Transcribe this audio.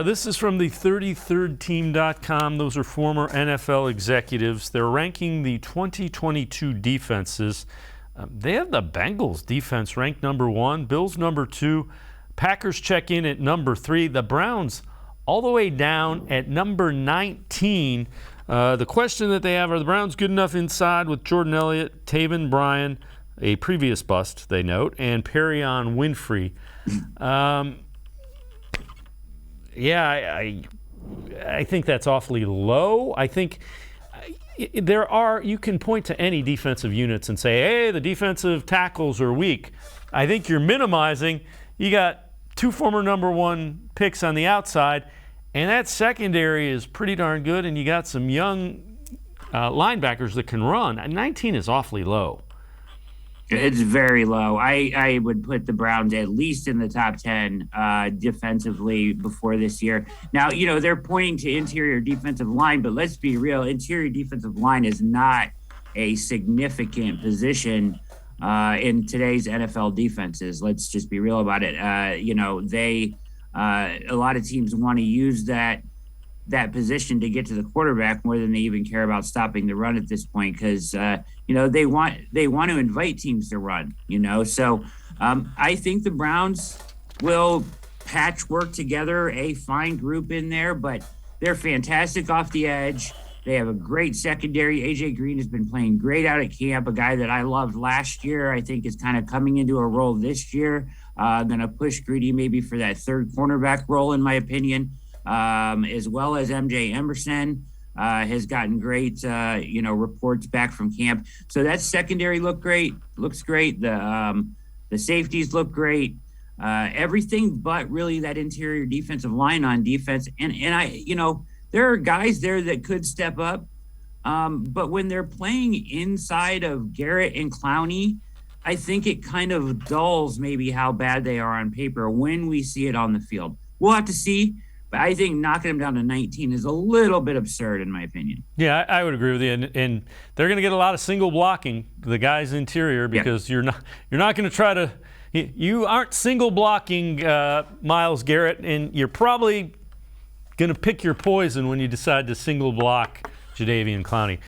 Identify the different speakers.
Speaker 1: This is from the 33rdteam.com. Those are former NFL executives. They're ranking the 2022 defenses. They have the Bengals defense ranked number 1, Bills number 2, Packers check in at number 3, the Browns all the way down at number 19. The question that they have, are the Browns good enough inside with Jordan Elliott, Taven Bryan, a previous bust, they note, and Perrion Winfrey? I think that's awfully low. I think you can point to any defensive units and say, hey, the defensive tackles are weak. I think you're minimizing. You got 2 former number 1 picks on the outside, and that secondary is pretty darn good, and you got some young linebackers that can run. 19 is awfully low.
Speaker 2: It's very low. I would put the Browns at least in the top 10 defensively before this year. Now, they're pointing to interior defensive line, but let's be real. Interior defensive line is not a significant position in today's NFL defenses. Let's just be real about it. A lot of teams want to use that position to get to the quarterback more than they even care about stopping the run at this point, because they want to invite teams to run. So I think the Browns will patchwork together a fine group in there, but they're fantastic off the edge. They have a great secondary. AJ Green has been playing great out at camp, a guy that I loved last year. I think is kind of coming into a role this year. Going to push Greedy maybe for that third cornerback role, in my opinion. As well as MJ Emerson has gotten great, reports back from camp. So that secondary looks great. The safeties look great. Everything but really that interior defensive line on defense. And there are guys there that could step up. But when they're playing inside of Garrett and Clowney, I think it kind of dulls maybe how bad they are on paper when we see it on the field. We'll have to see. But I think knocking them down to 19 is a little bit absurd, in my opinion.
Speaker 1: Yeah, I would agree with you. And they're going to get a lot of single blocking, the guys interior, because you're not going to try to. You aren't single blocking Myles Garrett, and you're probably going to pick your poison when you decide to single block Jadeveon Clowney.